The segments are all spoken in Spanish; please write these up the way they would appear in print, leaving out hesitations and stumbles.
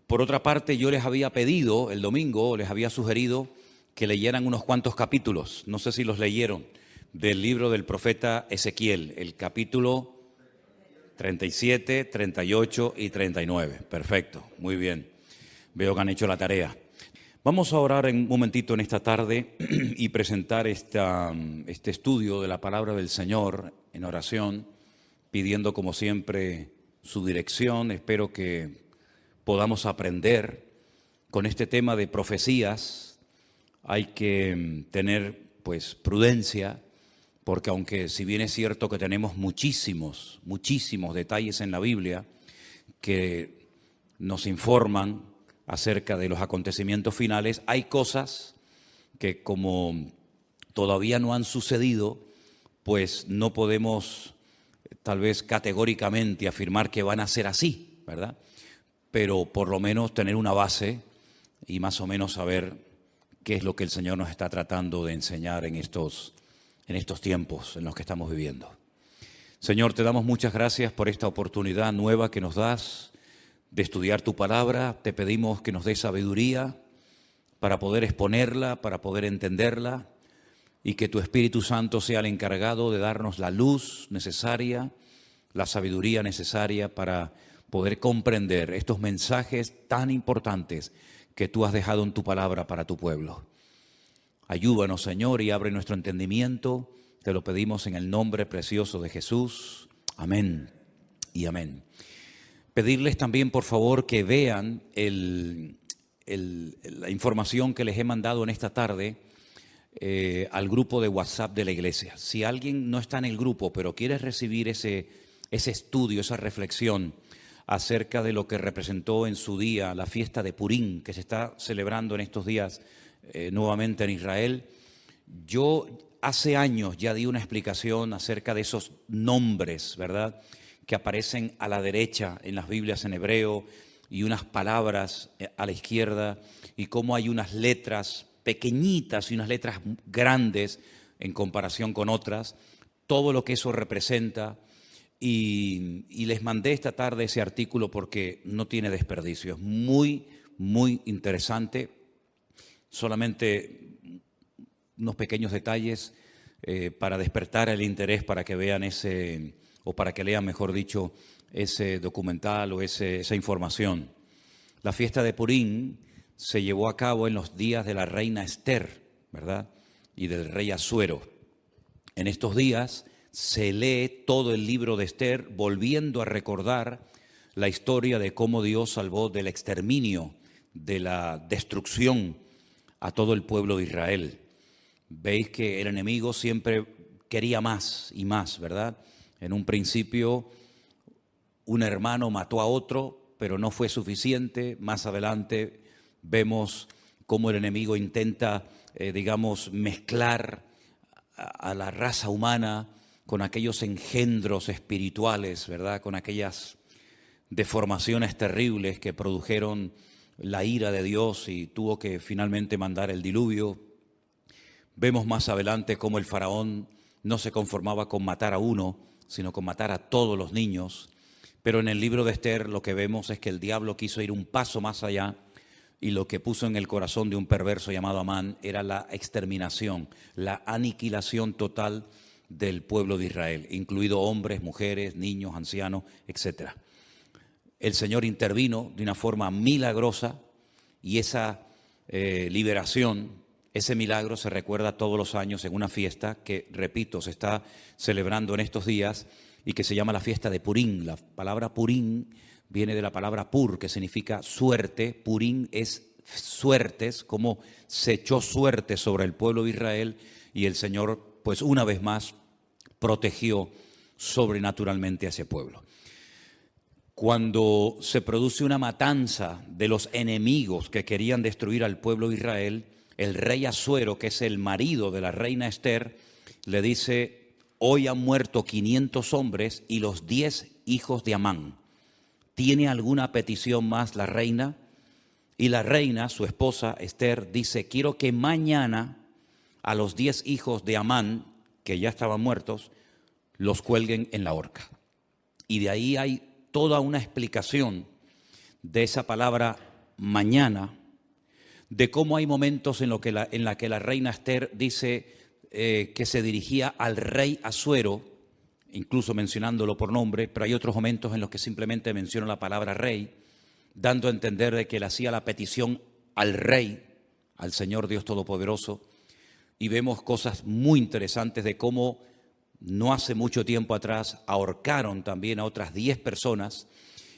Por otra parte, yo les había pedido el domingo, les había sugerido que leyeran unos cuantos capítulos, no sé si los leyeron, del libro del profeta Ezequiel, el capítulo 37, 38 y 39. Perfecto, muy bien. Veo que han hecho la tarea. Vamos a orar un momentito en esta tarde y presentar este estudio de la palabra del Señor en oración, pidiendo como siempre su dirección. Espero que podamos aprender con este tema de profecías. Hay que tener pues prudencia, porque aunque si bien es cierto que tenemos muchísimos detalles en la Biblia que nos informan acerca de los acontecimientos finales, hay cosas que como todavía no han sucedido, pues no podemos tal vez categóricamente afirmar que van a ser así, ¿verdad? Pero por lo menos tener una base y más o menos saber qué es lo que el Señor nos está tratando de enseñar en estos tiempos en los que estamos viviendo. Señor, te damos muchas gracias por esta oportunidad nueva que nos das de estudiar tu palabra. Te pedimos que nos des sabiduría para poder exponerla, para poder entenderla, y que tu Espíritu Santo sea el encargado de darnos la luz necesaria, la sabiduría necesaria para poder comprender estos mensajes tan importantes que tú has dejado en tu palabra para tu pueblo. Ayúdanos, Señor, y abre nuestro entendimiento. Te lo pedimos en el nombre precioso de Jesús. Amén y amén. Pedirles también, por favor, que vean la información que les he mandado en esta tarde al grupo de WhatsApp de la iglesia. Si alguien no está en el grupo, pero quiere recibir ese estudio, esa reflexión acerca de lo que representó en su día la fiesta de Purim, que se está celebrando en estos días nuevamente en Israel. Yo hace años ya di una explicación acerca de esos nombres, ¿verdad?, que aparecen a la derecha en las Biblias en hebreo y unas palabras a la izquierda, y cómo hay unas letras pequeñitas y unas letras grandes en comparación con otras, todo lo que eso representa. Y les mandé esta tarde ese artículo porque no tiene desperdicio, es muy interesante. Solamente unos pequeños detalles para despertar el interés, para que vean o para que lean, mejor dicho, ese documental o esa información. La fiesta de Purim se llevó a cabo en los días de la reina Esther, ¿verdad?, y del rey Asuero. En estos días se lee todo el libro de Esther, volviendo a recordar la historia de cómo Dios salvó del exterminio, de la destrucción a todo el pueblo de Israel. Veis que el enemigo siempre quería más y más, ¿verdad? En un principio un hermano mató a otro, pero no fue suficiente. Más adelante vemos cómo el enemigo intenta, mezclar a la raza humana con aquellos engendros espirituales, ¿verdad?, con aquellas deformaciones terribles que produjeron la ira de Dios y tuvo que finalmente mandar el diluvio. Vemos más adelante cómo el faraón no se conformaba con matar a uno, sino con matar a todos los niños. Pero en el libro de Esther lo que vemos es que el diablo quiso ir un paso más allá, y lo que puso en el corazón de un perverso llamado Amán era la exterminación, la aniquilación total del pueblo de Israel, incluido hombres, mujeres, niños, ancianos, etc. El Señor intervino de una forma milagrosa, y esa liberación, ese milagro se recuerda todos los años en una fiesta que, repito, se está celebrando en estos días y que se llama la fiesta de Purim. La palabra Purim viene de la palabra pur, que significa suerte. Purim es suertes, como se echó suerte sobre el pueblo de Israel, y el Señor, pues una vez más, protegió sobrenaturalmente a ese pueblo. Cuando se produce una matanza de los enemigos que querían destruir al pueblo de Israel, el rey Asuero, que es el marido de la reina Esther, le dice: hoy han muerto 500 hombres y los 10 hijos de Amán. ¿Tiene alguna petición más la reina? Y la reina, su esposa Esther, dice: quiero que mañana a los 10 hijos de Amán, que ya estaban muertos, los cuelguen en la horca. Y de ahí hay toda una explicación de esa palabra mañana, de cómo hay momentos en la que la reina Esther dice que se dirigía al rey Asuero, incluso mencionándolo por nombre, pero hay otros momentos en los que simplemente menciona la palabra rey, dando a entender de que le hacía la petición al rey, al Señor Dios Todopoderoso, y vemos cosas muy interesantes de cómo no hace mucho tiempo atrás ahorcaron también a otras 10 personas,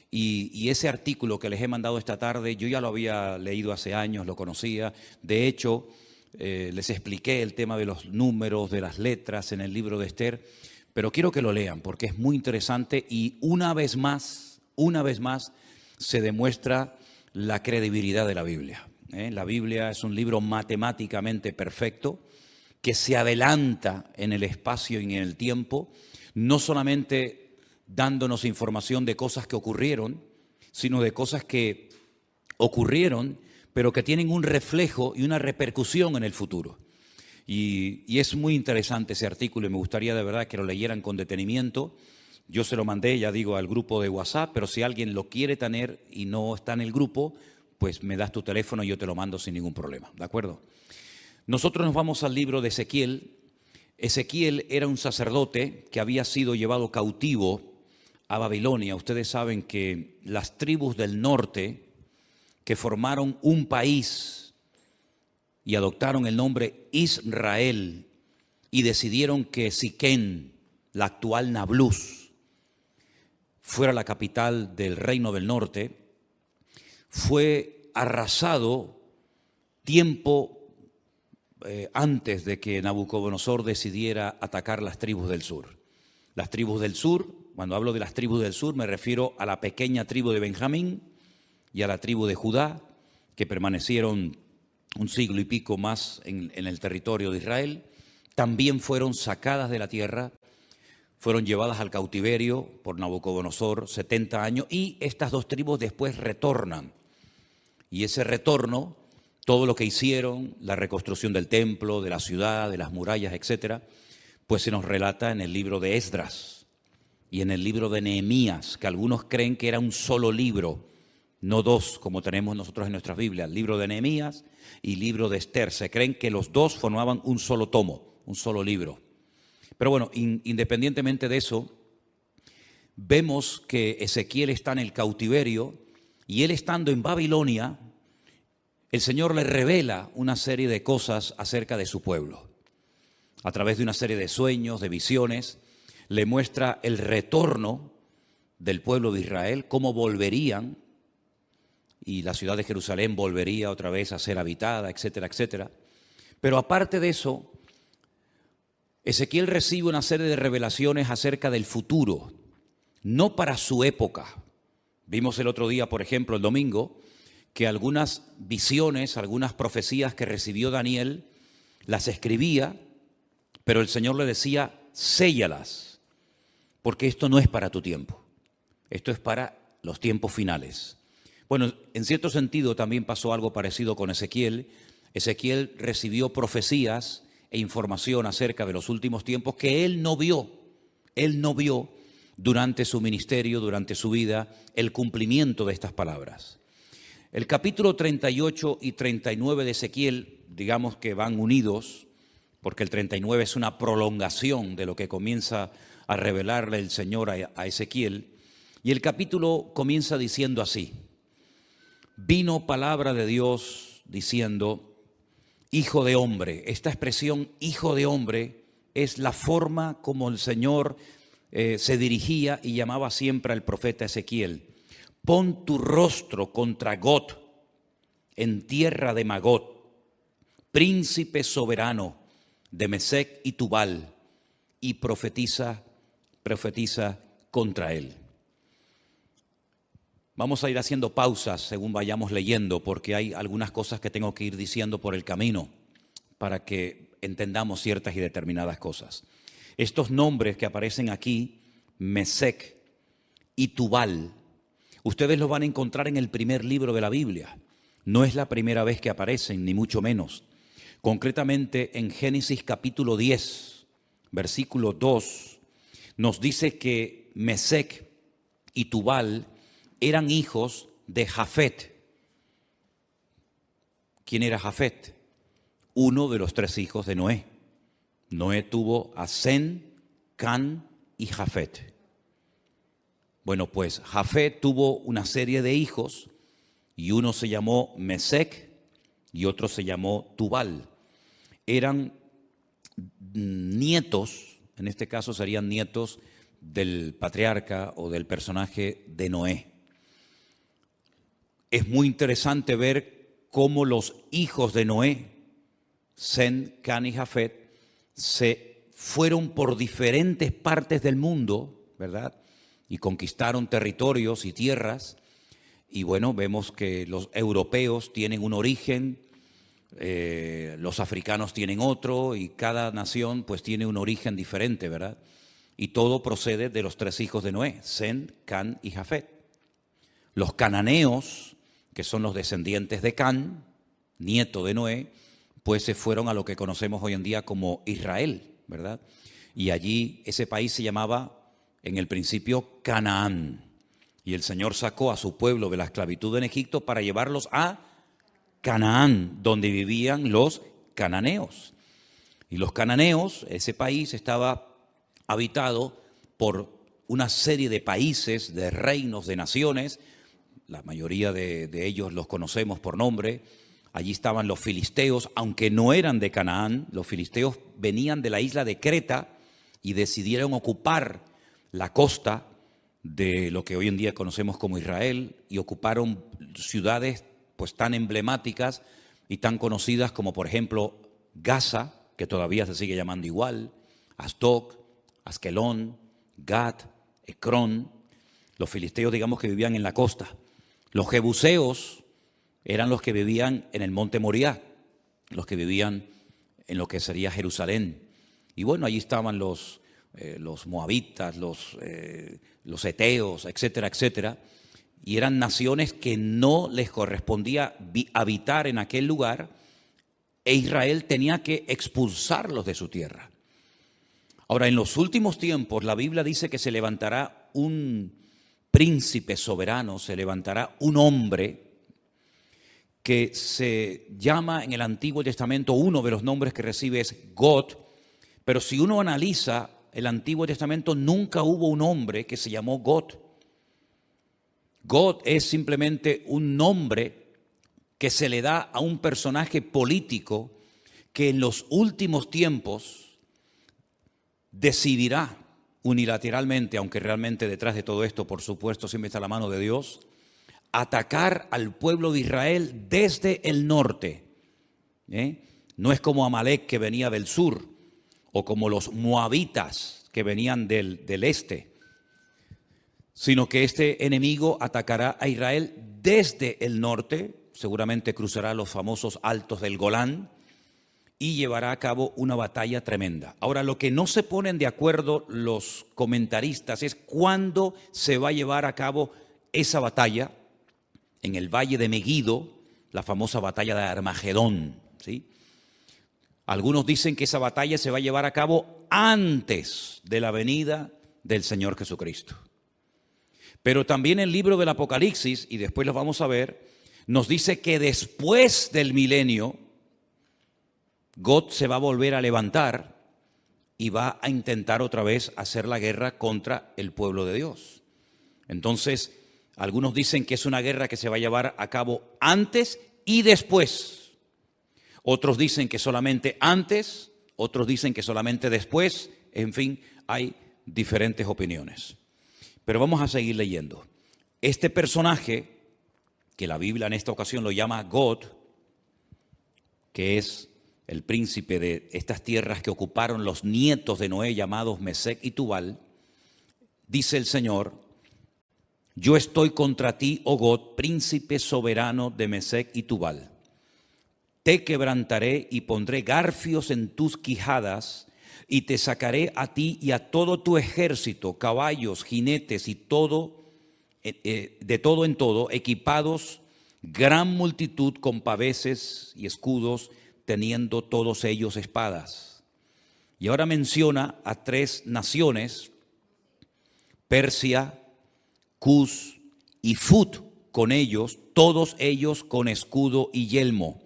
y ese artículo que les he mandado esta tarde, yo ya lo había leído hace años, lo conocía. De hecho, les expliqué el tema de los números, de las letras en el libro de Esther, pero quiero que lo lean porque es muy interesante y una vez más se demuestra la credibilidad de la Biblia. La Biblia es un libro matemáticamente perfecto que se adelanta en el espacio y en el tiempo, no solamente dándonos información de cosas que ocurrieron, sino de cosas que ocurrieron, pero que tienen un reflejo y una repercusión en el futuro. Y es muy interesante ese artículo y me gustaría de verdad que lo leyeran con detenimiento. Yo se lo mandé, ya digo, al grupo de WhatsApp, pero si alguien lo quiere tener y no está en el grupo, pues me das tu teléfono y yo te lo mando sin ningún problema, ¿de acuerdo? Nosotros nos vamos al libro de Ezequiel. Ezequiel era un sacerdote que había sido llevado cautivo a Babilonia. Ustedes saben que las tribus del norte que formaron un país y adoptaron el nombre Israel y decidieron que Siquén, la actual Nablus, fuera la capital del reino del norte, fue arrasado tiempo antes de que Nabucodonosor decidiera atacar las tribus del sur. Las tribus del sur, cuando hablo de las tribus del sur, me refiero a la pequeña tribu de Benjamín y a la tribu de Judá, que permanecieron un siglo y pico más en el territorio de Israel. También fueron sacadas de la tierra, fueron llevadas al cautiverio por Nabucodonosor 70 años, y estas dos tribus después retornan. Y ese retorno, todo lo que hicieron, la reconstrucción del templo, de la ciudad, de las murallas, etcétera, pues se nos relata en el libro de Esdras y en el libro de Nehemías, que algunos creen que era un solo libro, no dos como tenemos nosotros en nuestras Biblias, libro de Nehemías y libro de Esther. Se creen que los dos formaban un solo tomo, un solo libro. Pero bueno, independientemente de eso, vemos que Ezequiel está en el cautiverio y él estando en Babilonia, el Señor le revela una serie de cosas acerca de su pueblo. A través de una serie de sueños, de visiones, le muestra el retorno del pueblo de Israel, cómo volverían, y la ciudad de Jerusalén volvería otra vez a ser habitada, etcétera, etcétera. Pero aparte de eso, Ezequiel recibe una serie de revelaciones acerca del futuro, no para su época. Vimos el otro día, por ejemplo, el domingo, que algunas visiones, algunas profecías que recibió Daniel, las escribía, pero el Señor le decía, séllalas, porque esto no es para tu tiempo, esto es para los tiempos finales. Bueno, en cierto sentido también pasó algo parecido con Ezequiel. Ezequiel recibió profecías e información acerca de los últimos tiempos que él no vio durante su ministerio, durante su vida, el cumplimiento de estas palabras. El capítulo 38 y 39 de Ezequiel, digamos que van unidos, porque el 39 es una prolongación de lo que comienza a revelarle el Señor a Ezequiel, y el capítulo comienza diciendo así: vino palabra de Dios diciendo, hijo de hombre. Esta expresión, hijo de hombre, es la forma como el Señor se dirigía y llamaba siempre al profeta Ezequiel. Pon tu rostro contra Got, en tierra de Magot, príncipe soberano de Mesec y Tubal, y profetiza contra él. Vamos a ir haciendo pausas según vayamos leyendo, porque hay algunas cosas que tengo que ir diciendo por el camino para que entendamos ciertas y determinadas cosas. Estos nombres que aparecen aquí, Mesec y Tubal, ustedes los van a encontrar en el primer libro de la Biblia. No es la primera vez que aparecen, ni mucho menos. Concretamente en Génesis capítulo 10, versículo 2, nos dice que Mesec y Tubal eran hijos de Jafet. ¿Quién era Jafet? Uno de los 3 hijos de Noé. Noé tuvo a Sem, Can y Jafet. Bueno, pues Jafet tuvo una serie de hijos y uno se llamó Mesec y otro se llamó Tubal. Eran nietos, en este caso serían nietos del patriarca o del personaje de Noé. Es muy interesante ver cómo los hijos de Noé, Sem, Can y Jafet, se fueron por diferentes partes del mundo, ¿verdad? Y conquistaron territorios y tierras. Y bueno, vemos que los europeos tienen un origen, los africanos tienen otro, y cada nación pues tiene un origen diferente, ¿verdad? Y todo procede de los 3 hijos de Noé, Sem, Can y Jafet. Los cananeos, que son los descendientes de Can, nieto de Noé, pues se fueron a lo que conocemos hoy en día como Israel, ¿verdad? Y allí ese país se llamaba en el principio Canaán. Y el Señor sacó a su pueblo de la esclavitud en Egipto para llevarlos a Canaán, donde vivían los cananeos. Y los cananeos, ese país estaba habitado por una serie de países, de reinos, de naciones. La mayoría de ellos los conocemos por nombre. Allí estaban los filisteos, aunque no eran de Canaán. Los filisteos venían de la isla de Creta y decidieron ocupar la costa de lo que hoy en día conocemos como Israel, y ocuparon ciudades pues tan emblemáticas y tan conocidas como por ejemplo Gaza, que todavía se sigue llamando igual, Asdod, Askelón, Gat, Ecrón. Los filisteos, digamos, que vivían en la costa. Los jebuseos eran los que vivían en el monte Moriah, los que vivían en lo que sería Jerusalén. Y bueno, allí estaban los moabitas, los eteos, etcétera, etcétera. Y eran naciones que no les correspondía habitar en aquel lugar, e Israel tenía que expulsarlos de su tierra. Ahora, en los últimos tiempos, la Biblia dice que se levantará un príncipe soberano, se levantará un hombre que se llama en el Antiguo Testamento, uno de los nombres que recibe es God, pero si uno analiza el Antiguo Testamento, nunca hubo un hombre que se llamó God. God es simplemente un nombre que se le da a un personaje político que en los últimos tiempos decidirá unilateralmente, aunque realmente detrás de todo esto, por supuesto, siempre está la mano de Dios, atacar al pueblo de Israel desde el norte. No es como Amalek, que venía del sur, o como los moabitas, que venían del este, sino que este enemigo atacará a Israel desde el norte, seguramente cruzará los famosos altos del Golán y llevará a cabo una batalla tremenda. Ahora, lo que no se ponen de acuerdo los comentaristas es cuándo se va a llevar a cabo esa batalla en el valle de Meguido, la famosa batalla de Armagedón, ¿sí? Algunos dicen que esa batalla se va a llevar a cabo antes de la venida del Señor Jesucristo. Pero también el libro del Apocalipsis, y después lo vamos a ver, nos dice que después del milenio, God se va a volver a levantar y va a intentar otra vez hacer la guerra contra el pueblo de Dios. Entonces, algunos dicen que es una guerra que se va a llevar a cabo antes y después. Otros dicen que solamente antes, otros dicen que solamente después. En fin, hay diferentes opiniones. Pero vamos a seguir leyendo. Este personaje, que la Biblia en esta ocasión lo llama God, que es el príncipe de estas tierras que ocuparon los nietos de Noé, llamados Mesec y Tubal, dice el Señor: yo estoy contra ti, oh God, príncipe soberano de Mesec y Tubal. Te quebrantaré y pondré garfios en tus quijadas, y te sacaré a ti y a todo tu ejército, caballos, jinetes y todo, de todo en todo, equipados, gran multitud con paveses y escudos, teniendo todos ellos espadas. Y ahora menciona a 3 naciones: Persia, Cus y Fut, con ellos, todos ellos con escudo y yelmo.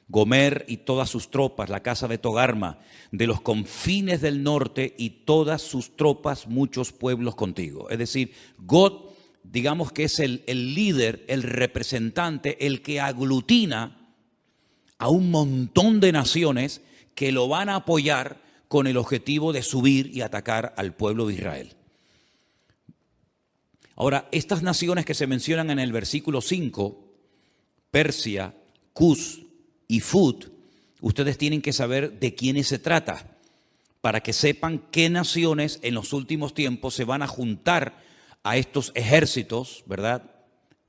Gomer y todas sus tropas, la casa de Togarma, de los confines del norte y todas sus tropas, muchos pueblos contigo. Es decir, Gog, digamos que es el líder, el representante, el que aglutina a un montón de naciones que lo van a apoyar con el objetivo de subir y atacar al pueblo de Israel. Ahora, estas naciones que se mencionan en el versículo 5, Persia, Cus y Fut, ustedes tienen que saber de quiénes se trata, para que sepan qué naciones en los últimos tiempos se van a juntar a estos ejércitos, ¿verdad?,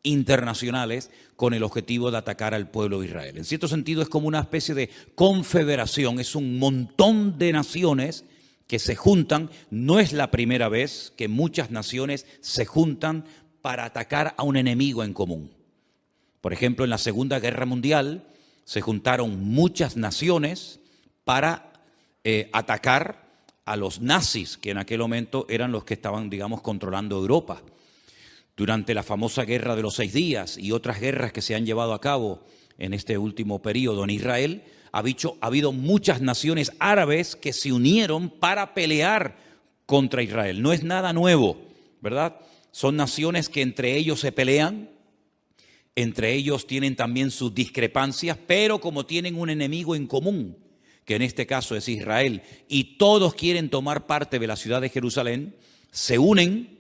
internacionales, con el objetivo de atacar al pueblo de Israel. En cierto sentido es como una especie de confederación, es un montón de naciones que se juntan. No es la primera vez que muchas naciones se juntan para atacar a un enemigo en común. Por ejemplo, en la Segunda Guerra Mundial se juntaron muchas naciones para atacar a los nazis, que en aquel momento eran los que estaban, digamos, controlando Europa. Durante la famosa Guerra de los 6 días y otras guerras que se han llevado a cabo en este último periodo en Israel, ha habido muchas naciones árabes que se unieron para pelear contra Israel. No es nada nuevo, ¿verdad? Son naciones que entre ellos se pelean, entre ellos tienen también sus discrepancias, pero como tienen un enemigo en común, que en este caso es Israel, y todos quieren tomar parte de la ciudad de Jerusalén, se unen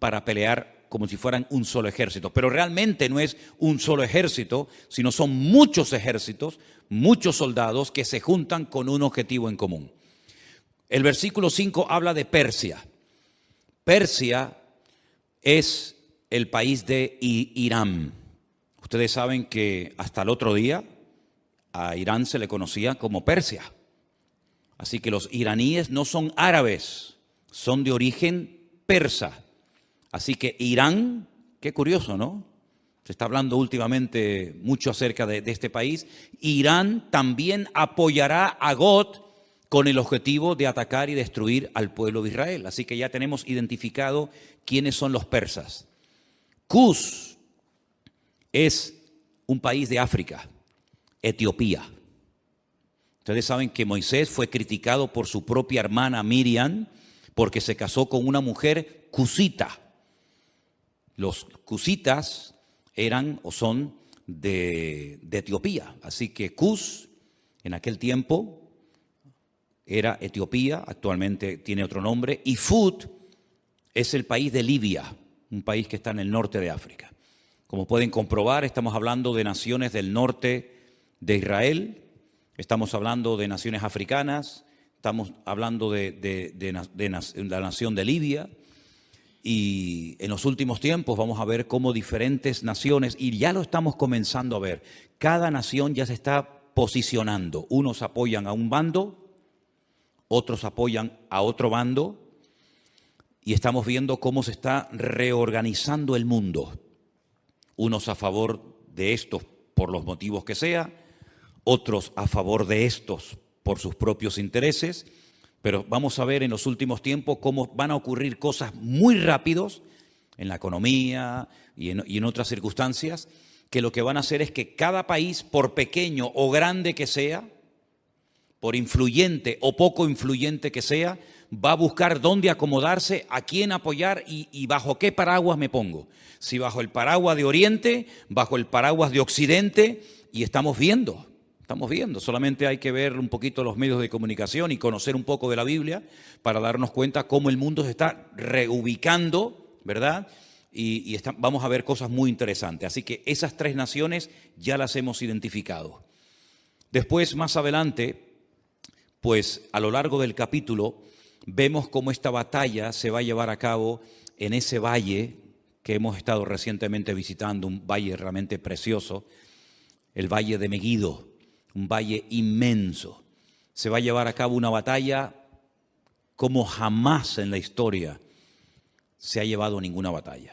para pelear como si fueran un solo ejército. Pero realmente no es un solo ejército, sino son muchos ejércitos, muchos soldados que se juntan con un objetivo en común. El versículo 5 habla de Persia. Persia es el país de Irán. Ustedes saben que hasta el otro día a Irán se le conocía como Persia. Así que los iraníes no son árabes, son de origen persa. Así que Irán, qué curioso, ¿no? Se está hablando últimamente mucho acerca de este país. Irán también apoyará a Gog con el objetivo de atacar y destruir al pueblo de Israel. Así que ya tenemos identificado quiénes son los persas. Cus es un país de África, Etiopía. Ustedes saben que Moisés fue criticado por su propia hermana Miriam porque se casó con una mujer cusita. Los cusitas eran o son de Etiopía. Así que Cus en aquel tiempo era Etiopía, actualmente tiene otro nombre, y Fut es el país de Libia, un país que está en el norte de África. Como pueden comprobar, estamos hablando de naciones del norte de Israel, estamos hablando de naciones africanas, estamos hablando de la nación de Libia, y en los últimos tiempos vamos a ver cómo diferentes naciones, y ya lo estamos comenzando a ver, cada nación ya se está posicionando. Unos apoyan a un bando, otros apoyan a otro bando, y estamos viendo cómo se está reorganizando el mundo. Unos a favor de estos por los motivos que sea, otros a favor de estos por sus propios intereses. Pero vamos a ver en los últimos tiempos cómo van a ocurrir cosas muy rápidos en la economía y en otras circunstancias, que lo que van a hacer es que cada país, por pequeño o grande que sea, por influyente o poco influyente que sea, va a buscar dónde acomodarse, a quién apoyar y bajo qué paraguas me pongo. Si bajo el paraguas de Oriente, bajo el paraguas de Occidente, y estamos viendo, solamente hay que ver un poquito los medios de comunicación y conocer un poco de la Biblia para darnos cuenta cómo el mundo se está reubicando, ¿verdad? Y vamos a ver cosas muy interesantes. Así que esas 3 naciones ya las hemos identificado. Después, más adelante, pues a lo largo del capítulo, vemos cómo esta batalla se va a llevar a cabo en ese valle que hemos estado recientemente visitando, un valle realmente precioso, el valle de Megiddo. Un valle inmenso. Se va a llevar a cabo una batalla como jamás en la historia se ha llevado ninguna batalla.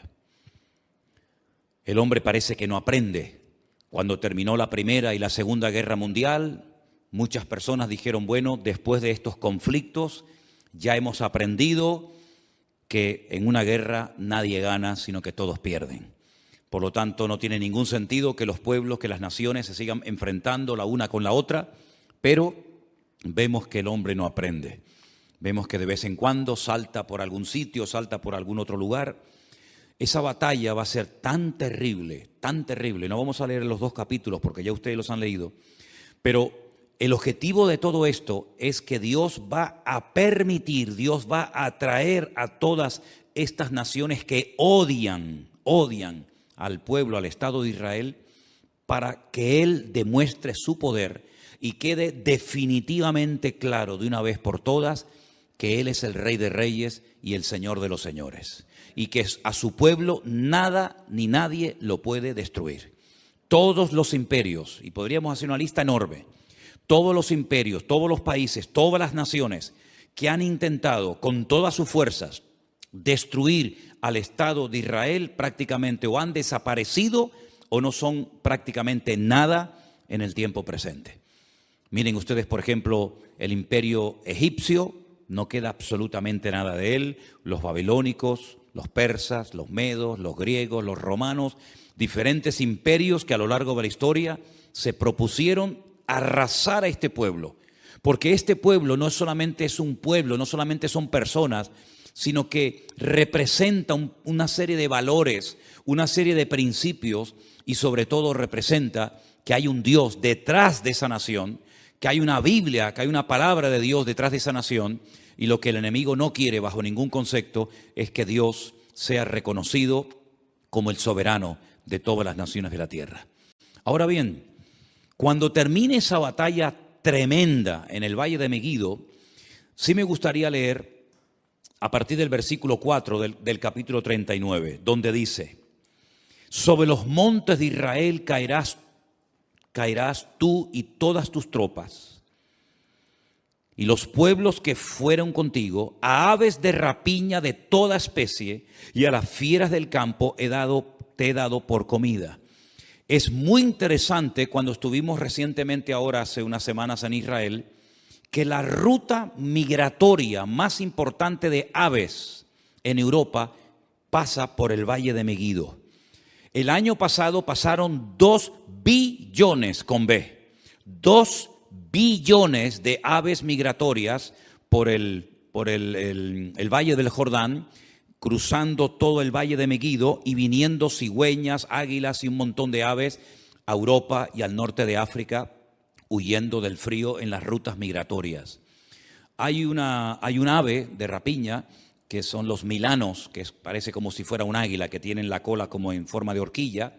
El hombre parece que no aprende. Cuando terminó la Primera y la Segunda Guerra Mundial, muchas personas dijeron, bueno, después de estos conflictos ya hemos aprendido que en una guerra nadie gana, sino que todos pierden. Por lo tanto, no tiene ningún sentido que los pueblos, que las naciones se sigan enfrentando la una con la otra, pero vemos que el hombre no aprende. Vemos que de vez en cuando salta por algún sitio, salta por algún otro lugar. Esa batalla va a ser tan terrible, tan terrible. No vamos a leer los 2 capítulos porque ya ustedes los han leído, pero el objetivo de todo esto es que Dios va a permitir, Dios va a traer a todas estas naciones que odian al pueblo, al Estado de Israel, para que Él demuestre su poder y quede definitivamente claro de una vez por todas que Él es el Rey de Reyes y el Señor de los Señores, y que a su pueblo nada ni nadie lo puede destruir. Todos los imperios, y podríamos hacer una lista enorme, todos los imperios, todos los países, todas las naciones que han intentado con todas sus fuerzas destruir al Estado de Israel prácticamente o han desaparecido o no son prácticamente nada en el tiempo presente. Miren ustedes, por ejemplo, el imperio egipcio, no queda absolutamente nada de él, los babilónicos, los persas, los medos, los griegos, los romanos, diferentes imperios que a lo largo de la historia se propusieron arrasar a este pueblo, porque este pueblo no solamente es un pueblo, no solamente son personas, sino que representa una serie de valores, una serie de principios y sobre todo representa que hay un Dios detrás de esa nación, que hay una Biblia, que hay una palabra de Dios detrás de esa nación, y lo que el enemigo no quiere bajo ningún concepto es que Dios sea reconocido como el soberano de todas las naciones de la tierra. Ahora bien, cuando termine esa batalla tremenda en el Valle de Megiddo, sí me gustaría leer a partir del versículo 4 del capítulo 39, donde dice: sobre los montes de Israel caerás tú y todas tus tropas, y los pueblos que fueron contigo, a aves de rapiña de toda especie y a las fieras del campo te he dado por comida. Es muy interesante cuando estuvimos recientemente ahora, hace unas semanas en Israel, que la ruta migratoria más importante de aves en Europa pasa por el Valle de Megiddo. El año pasado pasaron 2 billones con B, 2 billones de aves migratorias por el Valle del Jordán, cruzando todo el Valle de Megiddo y viniendo cigüeñas, águilas y un montón de aves a Europa y al norte de África, huyendo del frío en las rutas migratorias. Hay un ave de rapiña que son los milanos, que parece como si fuera un águila, que tienen la cola como en forma de horquilla,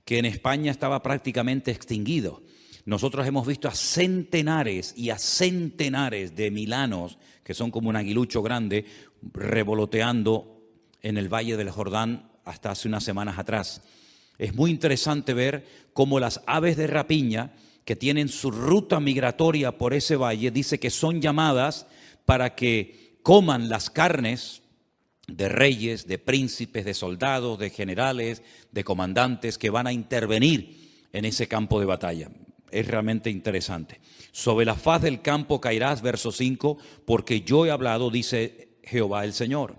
que en España estaba prácticamente extinguido. Nosotros hemos visto a centenares y a centenares de milanos, que son como un aguilucho grande, revoloteando en el Valle del Jordán hasta hace unas semanas atrás. Es muy interesante ver cómo las aves de rapiña que tienen su ruta migratoria por ese valle, dice que son llamadas para que coman las carnes de reyes, de príncipes, de soldados, de generales, de comandantes que van a intervenir en ese campo de batalla. Es realmente interesante. Sobre la faz del campo caerás, verso 5, porque yo he hablado, dice Jehová el Señor.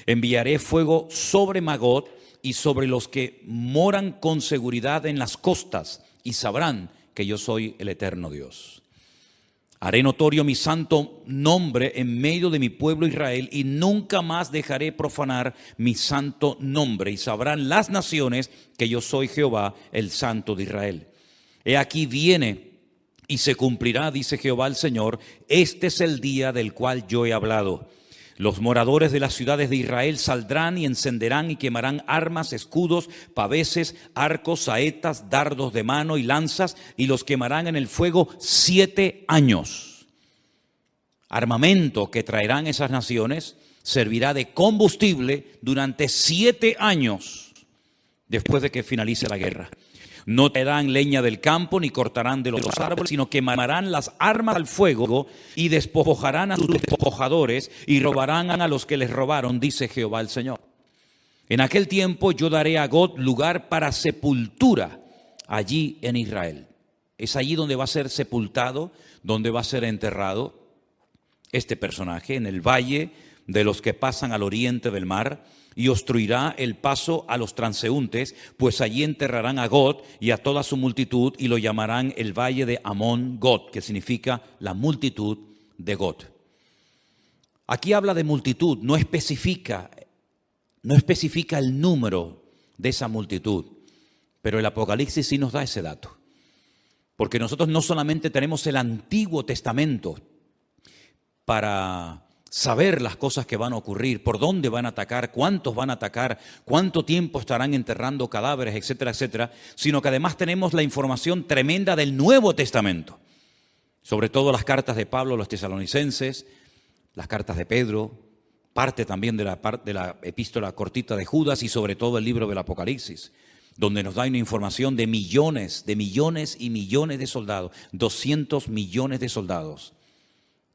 Enviaré fuego sobre Magog y sobre los que moran con seguridad en las costas, y sabrán que yo soy el eterno Dios. Haré notorio mi santo nombre en medio de mi pueblo Israel, y nunca más dejaré profanar mi santo nombre, y sabrán las naciones que yo soy Jehová, el Santo de Israel. He aquí viene y se cumplirá, dice Jehová el Señor, este es el día del cual yo he hablado. Los moradores de las ciudades de Israel saldrán y encenderán y quemarán armas, escudos, paveses, arcos, saetas, dardos de mano y lanzas, y los quemarán en el fuego 7 años. Armamento que traerán esas naciones servirá de combustible durante 7 años después de que finalice la guerra. No traerán leña del campo ni cortarán de los árboles, sino quemarán las armas al fuego y despojarán a sus despojadores y robarán a los que les robaron, dice Jehová el Señor. En aquel tiempo yo daré a Gog lugar para sepultura allí en Israel. Es allí donde va a ser sepultado, donde va a ser enterrado este personaje, en el valle de los que pasan al oriente del mar, y obstruirá el paso a los transeúntes, pues allí enterrarán a Gog y a toda su multitud, y lo llamarán el valle de Amón Gog, que significa la multitud de Gog. Aquí habla de multitud, no especifica el número de esa multitud, pero el Apocalipsis sí nos da ese dato. Porque nosotros no solamente tenemos el Antiguo Testamento para saber las cosas que van a ocurrir, por dónde van a atacar, cuántos van a atacar, cuánto tiempo estarán enterrando cadáveres, etcétera, etcétera, sino que además tenemos la información tremenda del Nuevo Testamento, sobre todo las cartas de Pablo a los tesalonicenses, las cartas de Pedro, parte también de la epístola cortita de Judas y sobre todo el libro del Apocalipsis, donde nos da una información de millones y millones de soldados, 200 millones de soldados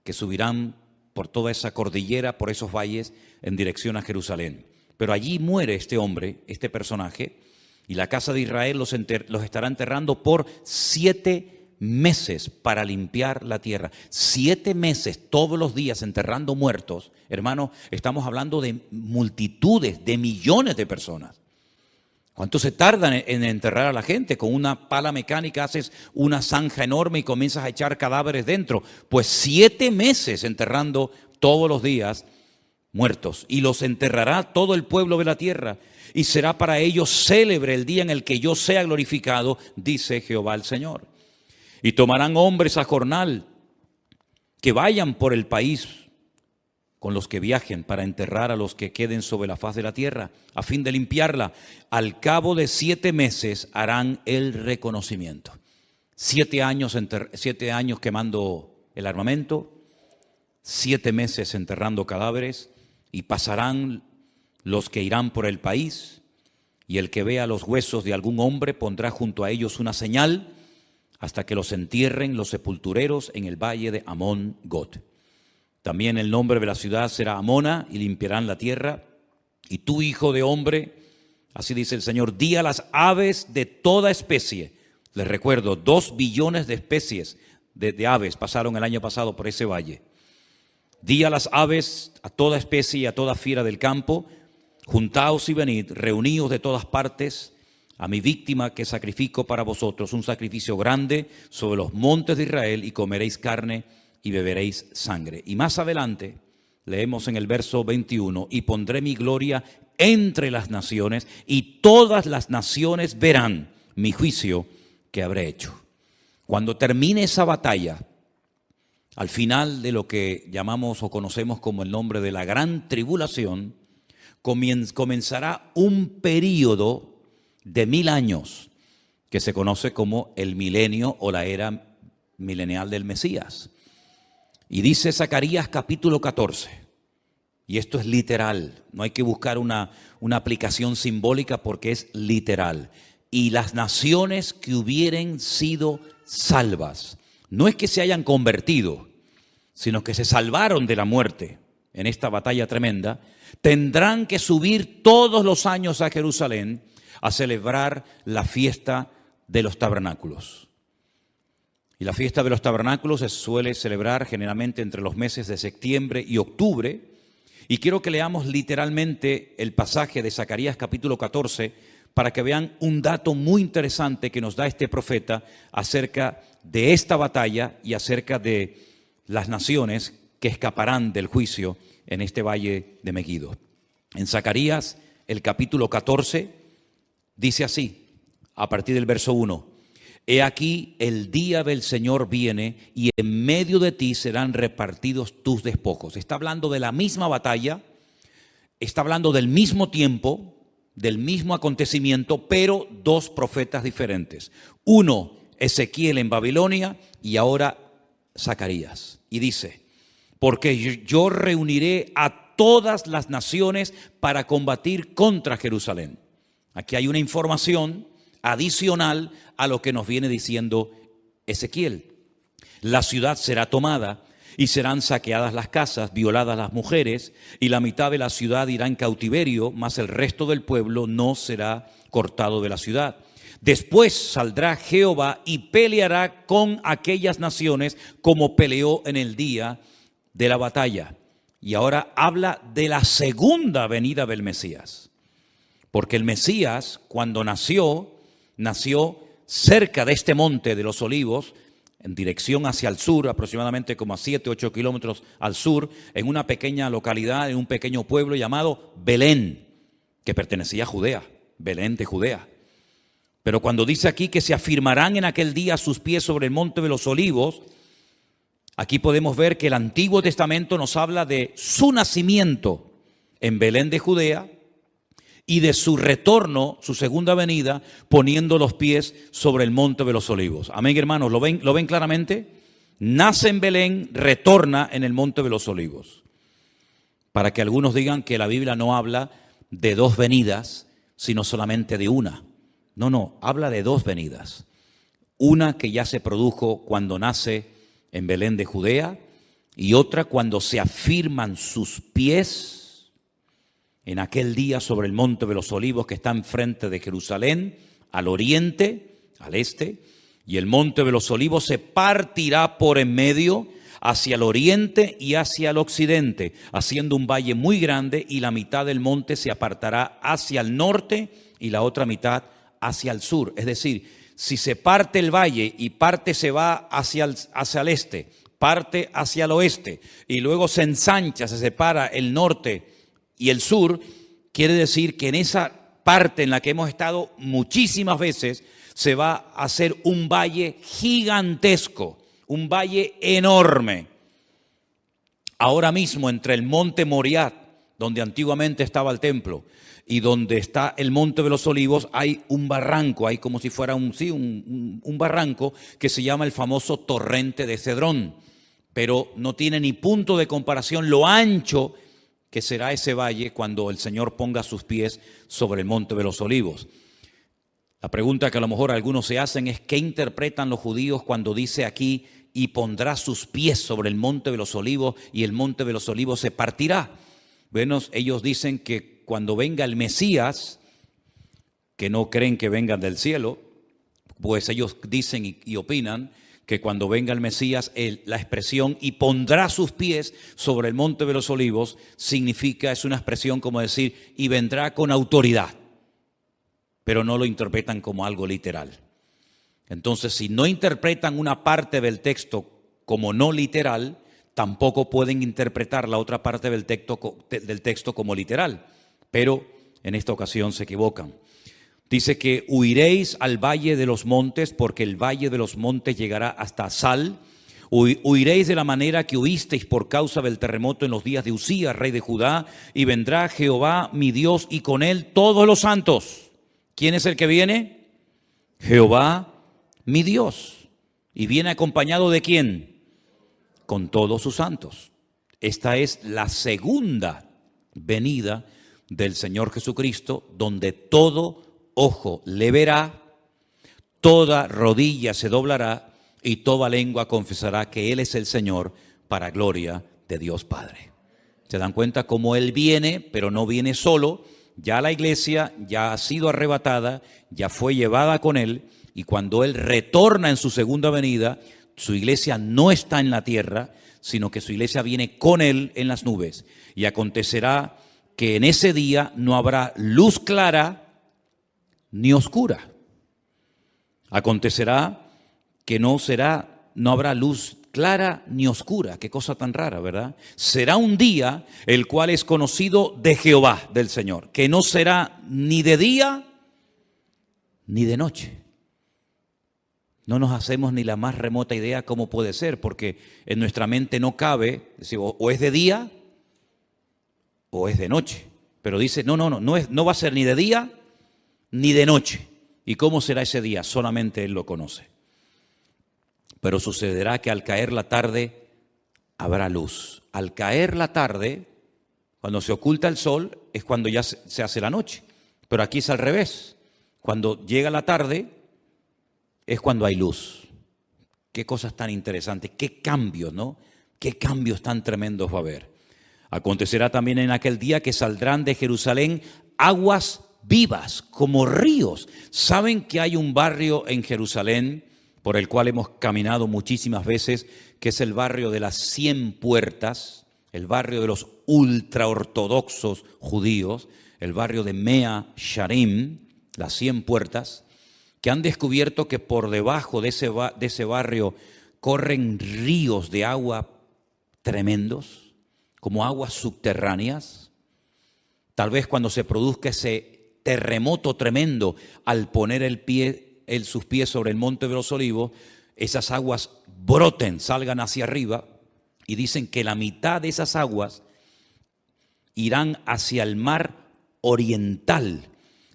que subirán por toda esa cordillera, por esos valles, en dirección a Jerusalén. Pero allí muere este hombre, este personaje, y la casa de Israel los estará enterrando por 7 meses para limpiar la tierra. 7 meses, todos los días enterrando muertos. Hermano, estamos hablando de multitudes, de millones de personas. ¿Cuánto se tardan en enterrar a la gente? Con una pala mecánica haces una zanja enorme y comienzas a echar cadáveres dentro. Pues 7 meses enterrando todos los días muertos. Y los enterrará todo el pueblo de la tierra. Y será para ellos célebre el día en el que yo sea glorificado, dice Jehová el Señor. Y tomarán hombres a jornal que vayan por el país con los que viajen para enterrar a los que queden sobre la faz de la tierra, a fin de limpiarla. Al cabo de 7 meses harán el reconocimiento. 7 años quemando el armamento, 7 meses enterrando cadáveres, y pasarán los que irán por el país, y el que vea los huesos de algún hombre pondrá junto a ellos una señal, hasta que los entierren los sepultureros en el valle de Amón Gog. También el nombre de la ciudad será Amona, y limpiarán la tierra. Y tú, hijo de hombre, así dice el Señor, di a las aves de toda especie. Les recuerdo, 2 billones de especies de aves pasaron el año pasado por ese valle. Di a las aves, a toda especie y a toda fiera del campo, juntaos y venid, reuníos de todas partes, a mi víctima que sacrifico para vosotros, un sacrificio grande sobre los montes de Israel, y comeréis carne y beberéis sangre. Y más adelante leemos en el verso 21, y pondré mi gloria entre las naciones, y todas las naciones verán mi juicio que habré hecho. Cuando termine esa batalla, al final de lo que llamamos o conocemos como el nombre de la gran tribulación, comenzará un período de 1000 años que se conoce como el milenio o la era milenial del Mesías. Y dice Zacarías capítulo 14, y esto es literal, no hay que buscar una aplicación simbólica porque es literal. Y las naciones que hubieren sido salvas, no es que se hayan convertido, sino que se salvaron de la muerte en esta batalla tremenda, tendrán que subir todos los años a Jerusalén a celebrar la fiesta de los tabernáculos. Y la fiesta de los tabernáculos se suele celebrar generalmente entre los meses de septiembre y octubre. Y quiero que leamos literalmente el pasaje de Zacarías capítulo 14 para que vean un dato muy interesante que nos da este profeta acerca de esta batalla y acerca de las naciones que escaparán del juicio en este valle de Meguido. En Zacarías, el capítulo 14, dice así, a partir del verso 1. He aquí el día del Señor viene, y en medio de ti serán repartidos tus despojos. Está hablando de la misma batalla, está hablando del mismo tiempo, del mismo acontecimiento, pero 2 profetas diferentes. Uno, Ezequiel en Babilonia, y ahora Zacarías. Y dice, porque yo reuniré a todas las naciones para combatir contra Jerusalén. Aquí hay una información adicional a lo que nos viene diciendo Ezequiel. La ciudad será tomada y serán saqueadas las casas, violadas las mujeres, y la mitad de la ciudad irá en cautiverio, mas el resto del pueblo no será cortado de la ciudad. Después saldrá Jehová y peleará con aquellas naciones como peleó en el día de la batalla. y ahora habla de la segunda venida del Mesías. Porque el Mesías, cuando nació cerca de este monte de los Olivos, en dirección hacia el sur, aproximadamente como a 7, 8 kilómetros al sur, en una pequeña localidad, en un pequeño pueblo llamado Belén, que pertenecía a Judea, Belén de Judea. Pero cuando dice aquí que se afirmarán en aquel día sus pies sobre el monte de los Olivos, aquí podemos ver que el Antiguo Testamento nos habla de su nacimiento en Belén de Judea y de su retorno, su segunda venida, poniendo los pies sobre el monte de los Olivos. Amén, hermanos, ¿lo ven claramente? Nace en Belén, retorna en el monte de los Olivos. Para que algunos digan que la Biblia no habla de dos venidas, sino solamente de una. No, habla de dos venidas. Una que ya se produjo cuando nace en Belén de Judea y otra cuando se afirman sus pies en aquel día sobre el monte de los Olivos que está enfrente de Jerusalén, al oriente, al este, y el monte de los Olivos se partirá por en medio hacia el oriente y hacia el occidente, haciendo un valle muy grande, y la mitad del monte se apartará hacia el norte y la otra mitad hacia el sur. Es decir, si se parte el valle y parte se va hacia el este, parte hacia el oeste y luego se ensancha, se separa el norte y el sur, quiere decir que en esa parte en la que hemos estado muchísimas veces se va a hacer un valle gigantesco, un valle enorme. Ahora mismo entre el monte Moriah, donde antiguamente estaba el templo, y donde está el monte de los Olivos, hay un barranco, hay como si fuera un barranco que se llama el famoso torrente de Cedrón, pero no tiene ni punto de comparación lo ancho que será ese valle cuando el Señor ponga sus pies sobre el monte de los Olivos. La pregunta que a lo mejor algunos se hacen es: ¿qué interpretan los judíos cuando dice aquí y pondrá sus pies sobre el monte de los Olivos y el monte de los Olivos se partirá? Bueno, ellos dicen que cuando venga el Mesías, que no creen que vengan del cielo, pues ellos dicen y opinan que cuando venga el Mesías, la expresión "y pondrá sus pies sobre el monte de los Olivos" es una expresión como decir "y vendrá con autoridad", pero no lo interpretan como algo literal. Entonces, si no interpretan una parte del texto como no literal, tampoco pueden interpretar la otra parte del texto como literal, pero en esta ocasión se equivocan. Dice que huiréis al valle de los montes, porque el valle de los montes llegará hasta Sal. Huiréis de la manera que huisteis por causa del terremoto en los días de Usías, rey de Judá, y vendrá Jehová mi Dios y con él todos los santos. ¿Quién es el que viene? Jehová mi Dios. ¿Y viene acompañado de quién? Con todos sus santos. Esta es la segunda venida del Señor Jesucristo, donde todo ojo le verá, toda rodilla se doblará y toda lengua confesará que Él es el Señor, para gloria de Dios Padre. ¿Se dan cuenta cómo Él viene, pero no viene solo? Ya la iglesia ya ha sido arrebatada, ya fue llevada con Él, y cuando Él retorna en su segunda venida, su iglesia no está en la tierra, sino que su iglesia viene con Él en las nubes. Y acontecerá que en ese día no habrá luz clara ni oscura. Acontecerá que no habrá luz clara ni oscura. Qué cosa tan rara, ¿verdad? Será un día el cual es conocido de Jehová, del Señor, que no será ni de día ni de noche. No nos hacemos ni la más remota idea cómo puede ser, porque en nuestra mente no cabe decir, o es de día o es de noche. Pero dice, no va a ser ni de día ni de noche. ¿Y cómo será ese día? Solamente Él lo conoce. Pero sucederá que al caer la tarde habrá luz. Al caer la tarde, cuando se oculta el sol, es cuando ya se hace la noche. Pero aquí es al revés. Cuando llega la tarde, es cuando hay luz. Qué cosas tan interesantes, qué cambios, ¿no? Qué cambios tan tremendos va a haber. Acontecerá también en aquel día que saldrán de Jerusalén aguas vivas como ríos. ¿Saben que hay un barrio en Jerusalén por el cual hemos caminado muchísimas veces, que es el barrio de las 100 puertas el barrio de los ultraortodoxos judíos, el barrio de Mea Sharim, las 100 puertas, que han descubierto que por debajo de ese barrio corren ríos de agua tremendos, como aguas subterráneas. Tal vez cuando se produzca ese terremoto tremendo al poner sus pies sobre el monte de los Olivos, esas aguas broten, salgan hacia arriba, y dicen que la mitad de esas aguas irán hacia el mar oriental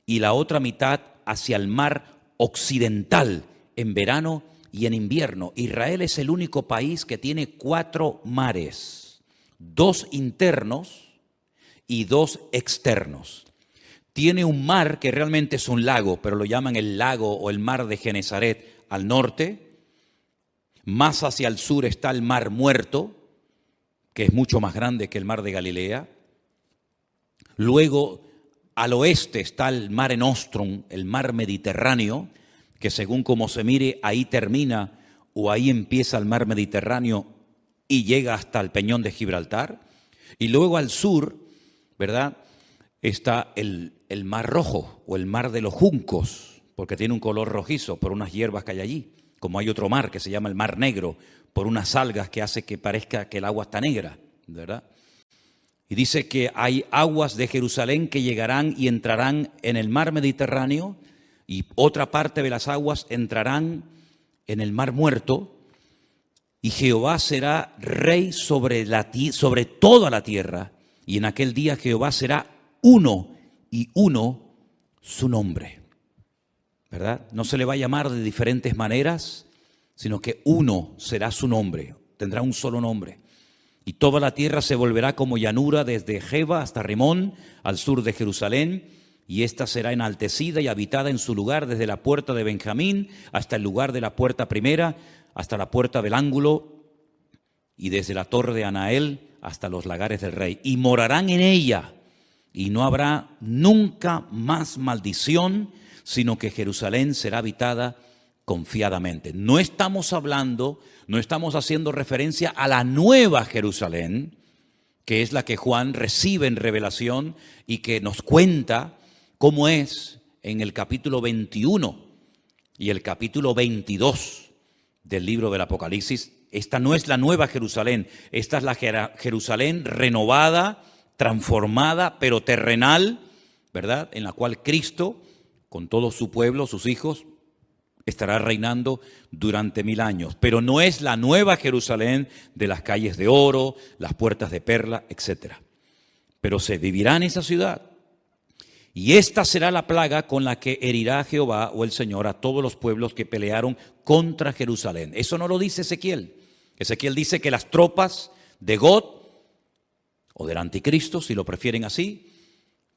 y la otra mitad hacia el mar occidental en verano y en invierno. Israel es el único país que tiene 4 mares, 2 internos y 2 externos. Tiene un mar que realmente es un lago, pero lo llaman el lago o el mar de Genesaret al norte. Más hacia el sur está el mar Muerto, que es mucho más grande que el mar de Galilea. Luego, al oeste está el Mare Nostrum, el mar Mediterráneo, que según como se mire, ahí termina o ahí empieza el mar Mediterráneo y llega hasta el Peñón de Gibraltar. Y luego al sur, ¿verdad?, está el Mar Rojo o el Mar de los Juncos, porque tiene un color rojizo por unas hierbas que hay allí. Como hay otro mar que se llama el Mar Negro, por unas algas que hace que parezca que el agua está negra, ¿verdad? Y dice que hay aguas de Jerusalén que llegarán y entrarán en el mar Mediterráneo, y otra parte de las aguas entrarán en el Mar Muerto, y Jehová será rey sobre toda la tierra, y en aquel día Jehová será uno, y uno su nombre, ¿verdad? No se le va a llamar de diferentes maneras, sino que uno será su nombre, tendrá un solo nombre. Y toda la tierra se volverá como llanura desde Jeba hasta Rimón, al sur de Jerusalén, y ésta será enaltecida y habitada en su lugar desde la puerta de Benjamín hasta el lugar de la puerta primera, hasta la puerta del ángulo, y desde la torre de Anael hasta los lagares del rey. Y morarán en ella, y no habrá nunca más maldición, sino que Jerusalén será habitada confiadamente. No estamos haciendo referencia a la nueva Jerusalén, que es la que Juan recibe en revelación y que nos cuenta cómo es en el capítulo 21 y el capítulo 22 del libro del Apocalipsis. Esta no es la nueva Jerusalén, esta es la Jerusalén renovada, transformada, pero terrenal, ¿verdad?, en la cual Cristo, con todo su pueblo, sus hijos, estará reinando durante 1000 años. Pero no es la nueva Jerusalén de las calles de oro, las puertas de perla, etc. Pero se vivirá en esa ciudad. Y esta será la plaga con la que herirá Jehová o el Señor a todos los pueblos que pelearon contra Jerusalén. Eso no lo dice Ezequiel. Ezequiel dice que las tropas de Gog, o del anticristo, si lo prefieren así,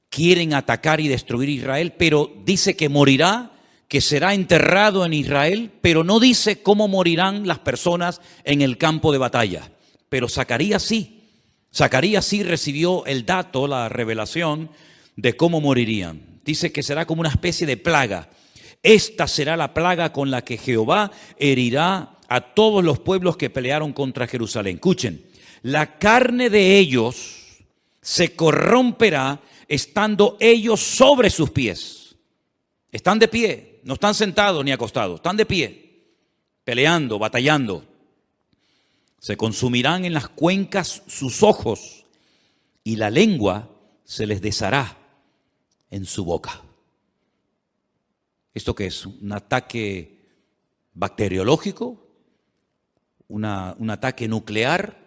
quieren atacar y destruir Israel, pero dice que morirá, que será enterrado en Israel, pero no dice cómo morirán las personas en el campo de batalla. Pero Zacarías sí recibió el dato, la revelación de cómo morirían. Dice que será como una especie de plaga. Esta será la plaga con la que Jehová herirá a todos los pueblos que pelearon contra Jerusalén. Escuchen, la carne de ellos se corromperá estando ellos sobre sus pies. Están de pie. No están sentados ni acostados, están de pie, peleando, batallando. Se consumirán en las cuencas sus ojos y la lengua se les deshará en su boca. ¿Esto qué es? ¿Un ataque bacteriológico? ¿Un ataque nuclear?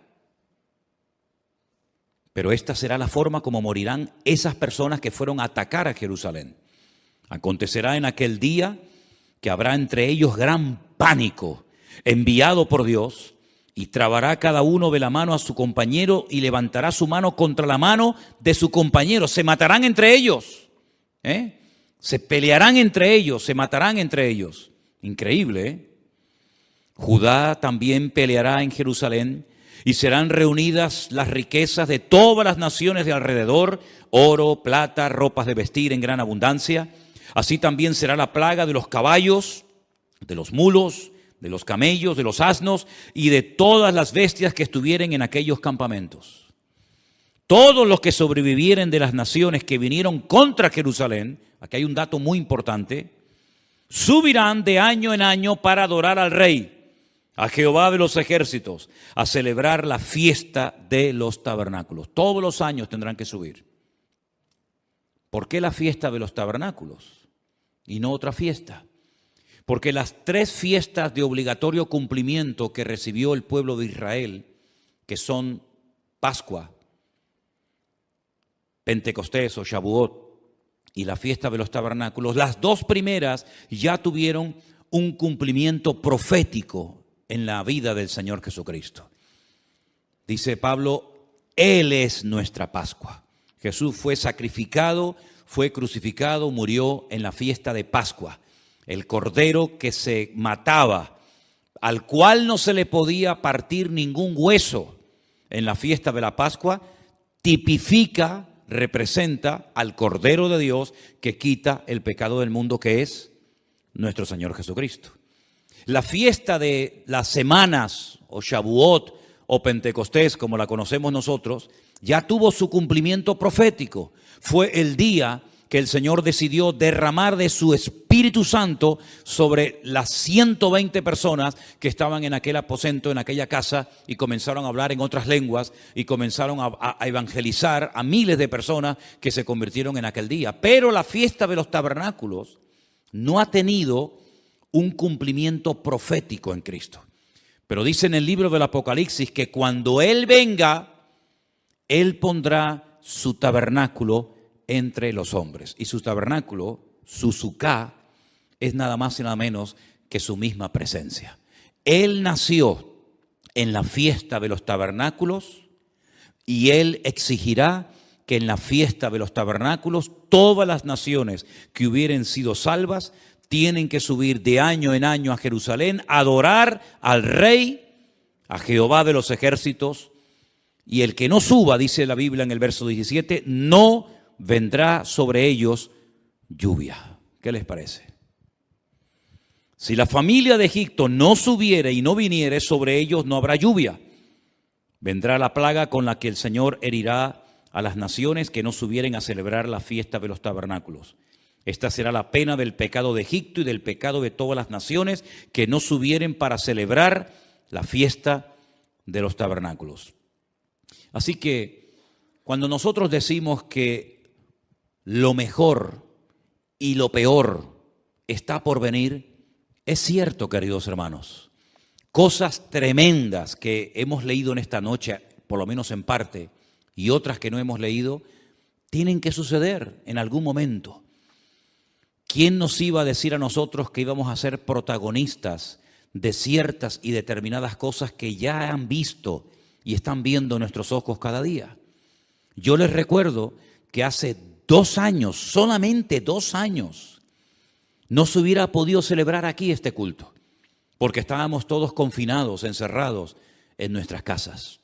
Pero esta será la forma como morirán esas personas que fueron a atacar a Jerusalén. Acontecerá en aquel día que habrá entre ellos gran pánico enviado por Dios, y trabará cada uno de la mano a su compañero y levantará su mano contra la mano de su compañero. Se matarán entre ellos, se pelearán entre ellos, se matarán entre ellos. Increíble, ¿eh? Judá también peleará en Jerusalén, y serán reunidas las riquezas de todas las naciones de alrededor, oro, plata, ropas de vestir en gran abundancia. Así también será la plaga de los caballos, de los mulos, de los camellos, de los asnos y de todas las bestias que estuvieren en aquellos campamentos. todos los que sobrevivieren de las naciones que vinieron contra Jerusalén, aquí hay un dato muy importante, subirán de año en año para adorar al Rey, a Jehová de los ejércitos, a celebrar la fiesta de los tabernáculos. Todos los años tendrán que subir. ¿Por qué la fiesta de los tabernáculos y no otra fiesta? Porque las 3 fiestas de obligatorio cumplimiento que recibió el pueblo de Israel, que son Pascua, Pentecostés o Shavuot y la fiesta de los tabernáculos, las 2 primeras ya tuvieron un cumplimiento profético en la vida del Señor Jesucristo. Dice Pablo, Él es nuestra Pascua. Jesús fue sacrificado, fue crucificado, murió en la fiesta de Pascua. El cordero que se mataba, al cual no se le podía partir ningún hueso en la fiesta de la Pascua, tipifica, representa al Cordero de Dios que quita el pecado del mundo, que es nuestro Señor Jesucristo. La fiesta de las semanas, o Shavuot, o Pentecostés, como la conocemos nosotros, ya tuvo su cumplimiento profético. Fue el día que el Señor decidió derramar de su Espíritu Santo sobre las 120 personas que estaban en aquel aposento, en aquella casa, y comenzaron a hablar en otras lenguas y comenzaron a evangelizar a miles de personas que se convirtieron en aquel día. Pero la fiesta de los tabernáculos no ha tenido un cumplimiento profético en Cristo. Pero dice en el libro del Apocalipsis que cuando Él venga, Él pondrá su tabernáculo entre los hombres. Y su tabernáculo, su suká, es nada más y nada menos que su misma presencia. Él nació en la fiesta de los tabernáculos y Él exigirá que en la fiesta de los tabernáculos todas las naciones que hubieren sido salvas tienen que subir de año en año a Jerusalén, a adorar al Rey, a Jehová de los ejércitos, y el que no suba, dice la Biblia en el verso 17, no vendrá sobre ellos lluvia. ¿Qué les parece? Si la familia de Egipto no subiere y no viniere, sobre ellos no habrá lluvia. Vendrá la plaga con la que el Señor herirá a las naciones que no subieren a celebrar la fiesta de los tabernáculos. Esta será la pena del pecado de Egipto y del pecado de todas las naciones que no subieren para celebrar la fiesta de los tabernáculos. Así que cuando nosotros decimos que lo mejor y lo peor está por venir, es cierto, queridos hermanos. Cosas tremendas que hemos leído en esta noche, por lo menos en parte, y otras que no hemos leído, tienen que suceder en algún momento. ¿Quién nos iba a decir a nosotros que íbamos a ser protagonistas de ciertas y determinadas cosas que ya han visto y están viendo nuestros ojos cada día? Yo les recuerdo que hace 2 años, solamente 2 años, no se hubiera podido celebrar aquí este culto, porque estábamos todos confinados, encerrados en nuestras casas.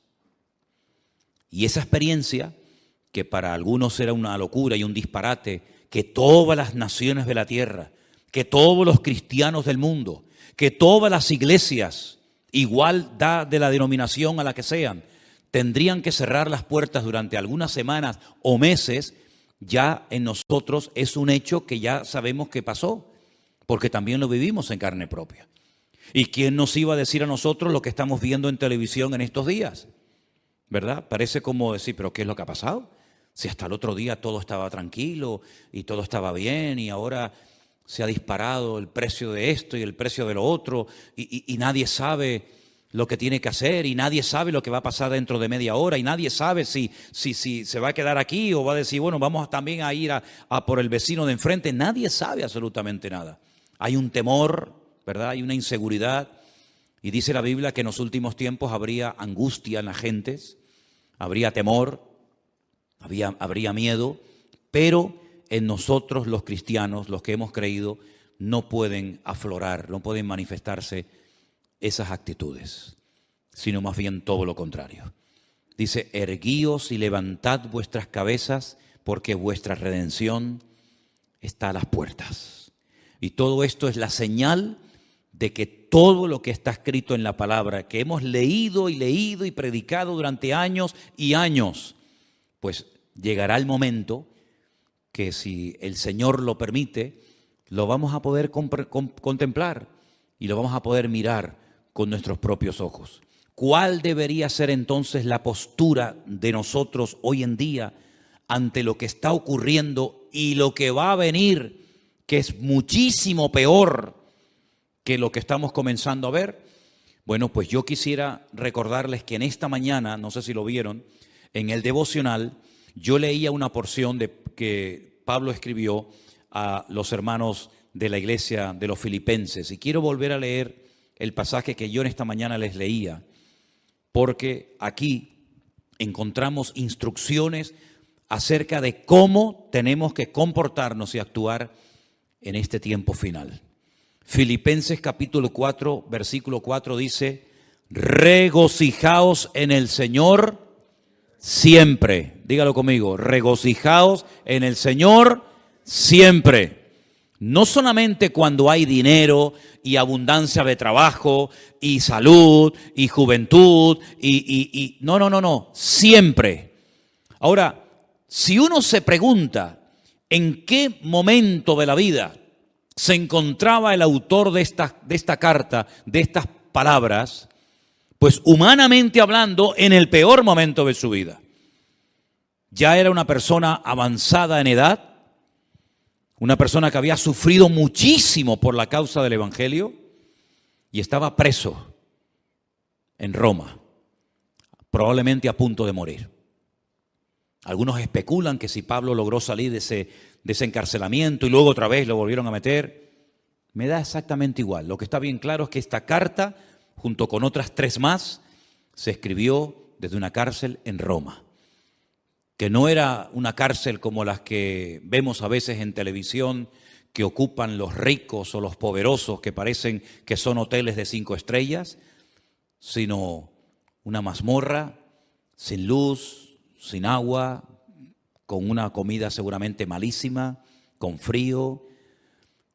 Y esa experiencia, que para algunos era una locura y un disparate, que todas las naciones de la tierra, que todos los cristianos del mundo, que todas las iglesias, igual da de la denominación a la que sean, tendrían que cerrar las puertas durante algunas semanas o meses, ya en nosotros es un hecho que ya sabemos que pasó, porque también lo vivimos en carne propia. ¿Y quién nos iba a decir a nosotros lo que estamos viendo en televisión en estos días? ¿Verdad? Parece como decir, ¿pero qué es lo que ha pasado? Si hasta el otro día todo estaba tranquilo y todo estaba bien y ahora se ha disparado el precio de esto y el precio de lo otro y nadie sabe lo que tiene que hacer y nadie sabe lo que va a pasar dentro de media hora y nadie sabe si se va a quedar aquí o va a decir, bueno, vamos también a ir a por el vecino de enfrente. Nadie sabe absolutamente nada. Hay un temor, ¿verdad? Hay una inseguridad y dice la Biblia que en los últimos tiempos habría angustia en las gentes, habría temor, habría miedo, pero en nosotros los cristianos, los que hemos creído, no pueden aflorar, no pueden manifestarse esas actitudes, sino más bien todo lo contrario. Dice, erguíos y levantad vuestras cabezas, porque vuestra redención está a las puertas. Y todo esto es la señal de que todo lo que está escrito en la palabra, que hemos leído y predicado durante años y años, pues llegará el momento que, si el Señor lo permite, lo vamos a poder contemplar y lo vamos a poder mirar con nuestros propios ojos. ¿Cuál debería ser entonces la postura de nosotros hoy en día ante lo que está ocurriendo y lo que va a venir, que es muchísimo peor que lo que estamos comenzando a ver? Bueno, pues yo quisiera recordarles que en esta mañana, no sé si lo vieron, en el devocional yo leía una porción que Pablo escribió a los hermanos de la iglesia de los Filipenses. Y quiero volver a leer el pasaje que yo en esta mañana les leía, porque aquí encontramos instrucciones acerca de cómo tenemos que comportarnos y actuar en este tiempo final. Filipenses capítulo 4, versículo 4 dice: regocijaos en el Señor siempre. Dígalo conmigo: regocijaos en el Señor siempre. No solamente cuando hay dinero y abundancia de trabajo y salud y juventud no, siempre. Ahora, si uno se pregunta en qué momento de la vida se encontraba el autor de esta carta, de estas palabras, pues humanamente hablando, en el peor momento de su vida. Ya era una persona avanzada en edad, una persona que había sufrido muchísimo por la causa del Evangelio y estaba preso en Roma, probablemente a punto de morir. Algunos especulan que si Pablo logró salir de ese encarcelamiento y luego otra vez lo volvieron a meter, me da exactamente igual. Lo que está bien claro es que esta carta, junto con otras 3 más, se escribió desde una cárcel en Roma, que no era una cárcel como las que vemos a veces en televisión, que ocupan los ricos o los poderosos, que parecen que son hoteles de 5 estrellas, sino una mazmorra sin luz, sin agua, con una comida seguramente malísima, con frío,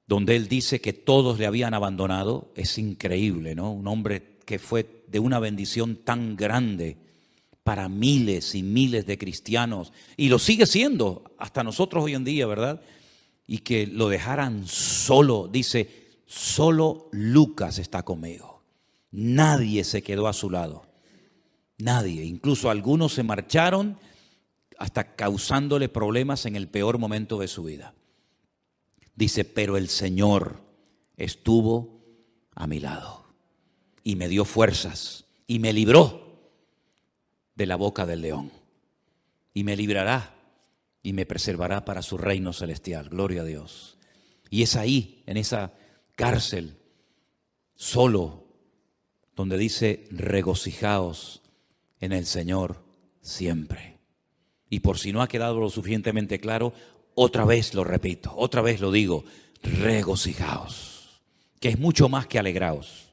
donde él dice que todos le habían abandonado. Es increíble, ¿no? Un hombre que fue de una bendición tan grande para miles y miles de cristianos, y lo sigue siendo hasta nosotros hoy en día, ¿verdad? Y que lo dejaran solo. Dice: solo Lucas está conmigo. Nadie se quedó a su lado. Nadie. Incluso algunos se marcharon, hasta causándole problemas en el peor momento de su vida. Dice: pero el Señor estuvo a mi lado y me dio fuerzas y me libró de la boca del león, y me librará y me preservará para su reino celestial. Gloria a Dios. Y es ahí, en esa cárcel, solo, donde dice: regocijaos en el Señor siempre. Y por si no ha quedado lo suficientemente claro, otra vez lo repito, otra vez lo digo: regocijaos, que es mucho más que alegraos.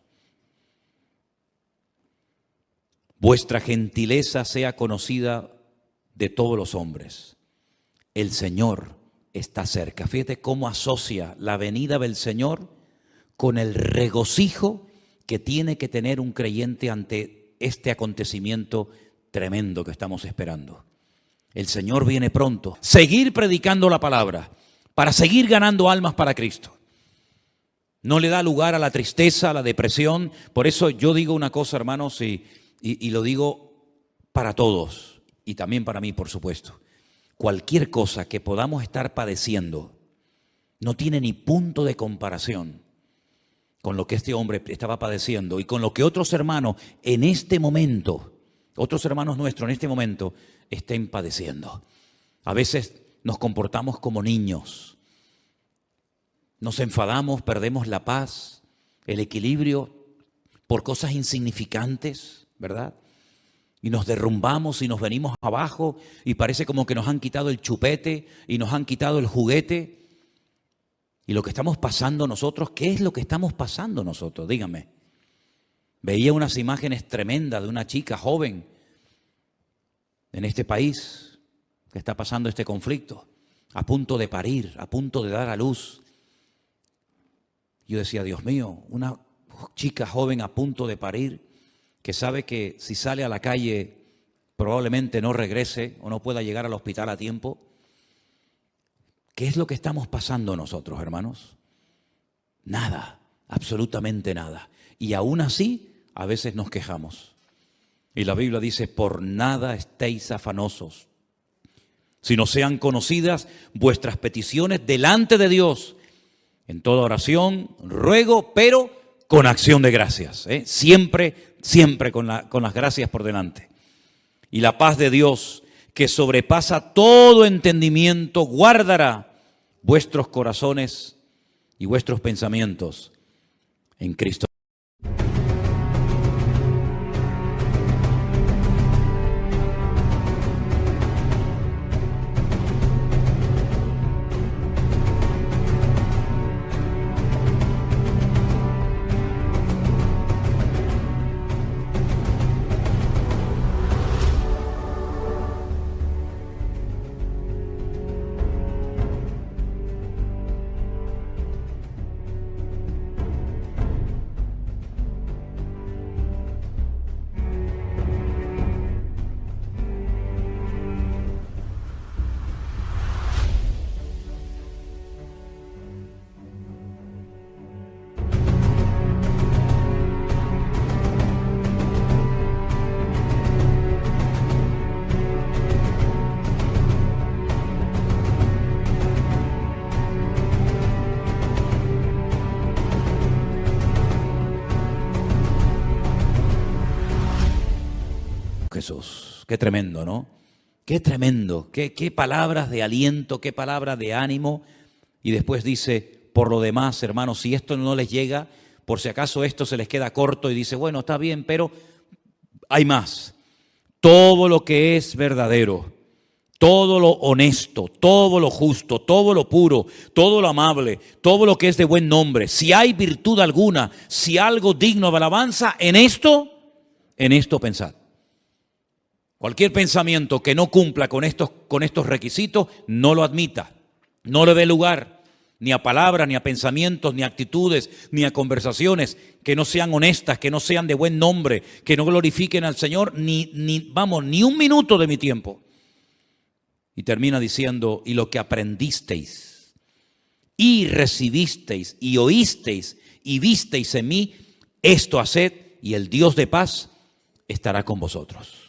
Vuestra gentileza sea conocida de todos los hombres. El Señor está cerca. Fíjate cómo asocia la venida del Señor con el regocijo que tiene que tener un creyente ante este acontecimiento tremendo que estamos esperando. El Señor viene pronto. Seguir predicando la palabra para seguir ganando almas para Cristo. No le da lugar a la tristeza, a la depresión. Por eso yo digo una cosa, hermanos, y lo digo para todos y también para mí, por supuesto. Cualquier cosa que podamos estar padeciendo no tiene ni punto de comparación con lo que este hombre estaba padeciendo y con lo que otros hermanos en este momento, otros hermanos nuestros en este momento estén padeciendo. A veces nos comportamos como niños, nos enfadamos, perdemos la paz, el equilibrio por cosas insignificantes, ¿verdad? Y nos derrumbamos y nos venimos abajo y parece como que nos han quitado el chupete y nos han quitado el juguete. Y lo que estamos pasando nosotros, ¿qué es lo que estamos pasando nosotros? Díganme. Veía unas imágenes tremendas de una chica joven en este país que está pasando este conflicto, a punto de parir, a punto de dar a luz. Yo decía: Dios mío, una chica joven a punto de parir, que sabe que si sale a la calle probablemente no regrese o no pueda llegar al hospital a tiempo. ¿Qué es lo que estamos pasando nosotros, hermanos? Nada, absolutamente nada. Y aún así, a veces nos quejamos. Y la Biblia dice, por nada estéis afanosos, sino sean conocidas vuestras peticiones delante de Dios, en toda oración, ruego, pero con acción de gracias. Siempre, siempre con las gracias por delante. Y la paz de Dios, que sobrepasa todo entendimiento, guardará vuestros corazones y vuestros pensamientos en Cristo. Jesús, qué tremendo, ¿no? Qué tremendo, qué palabras de aliento, qué palabras de ánimo. Y después dice, por lo demás, hermanos, si esto no les llega, por si acaso esto se les queda corto y dice, bueno, está bien, pero hay más. Todo lo que es verdadero, todo lo honesto, todo lo justo, todo lo puro, todo lo amable, todo lo que es de buen nombre, si hay virtud alguna, si algo digno de alabanza, en esto pensad. Cualquier pensamiento que no cumpla con estos requisitos, no lo admita, no le dé lugar, ni a palabras, ni a pensamientos, ni a actitudes, ni a conversaciones que no sean honestas, que no sean de buen nombre, que no glorifiquen al Señor, ni un minuto de mi tiempo. Y termina diciendo, y lo que aprendisteis, y recibisteis, y oísteis, y visteis en mí, esto haced, y el Dios de paz estará con vosotros.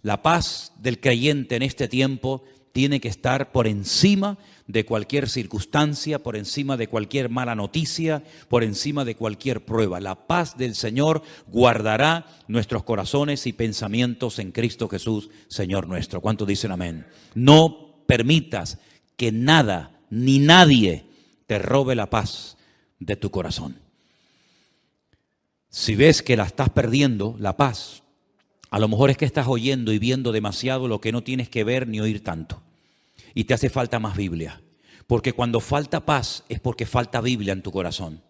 La paz del creyente en este tiempo tiene que estar por encima de cualquier circunstancia, por encima de cualquier mala noticia, por encima de cualquier prueba. La paz del Señor guardará nuestros corazones y pensamientos en Cristo Jesús, Señor nuestro. ¿Cuántos dicen amén? No permitas que nada ni nadie te robe la paz de tu corazón. Si ves que la estás perdiendo, la paz, a lo mejor es que estás oyendo y viendo demasiado lo que no tienes que ver ni oír tanto. Y te hace falta más Biblia. Porque cuando falta paz es porque falta Biblia en tu corazón.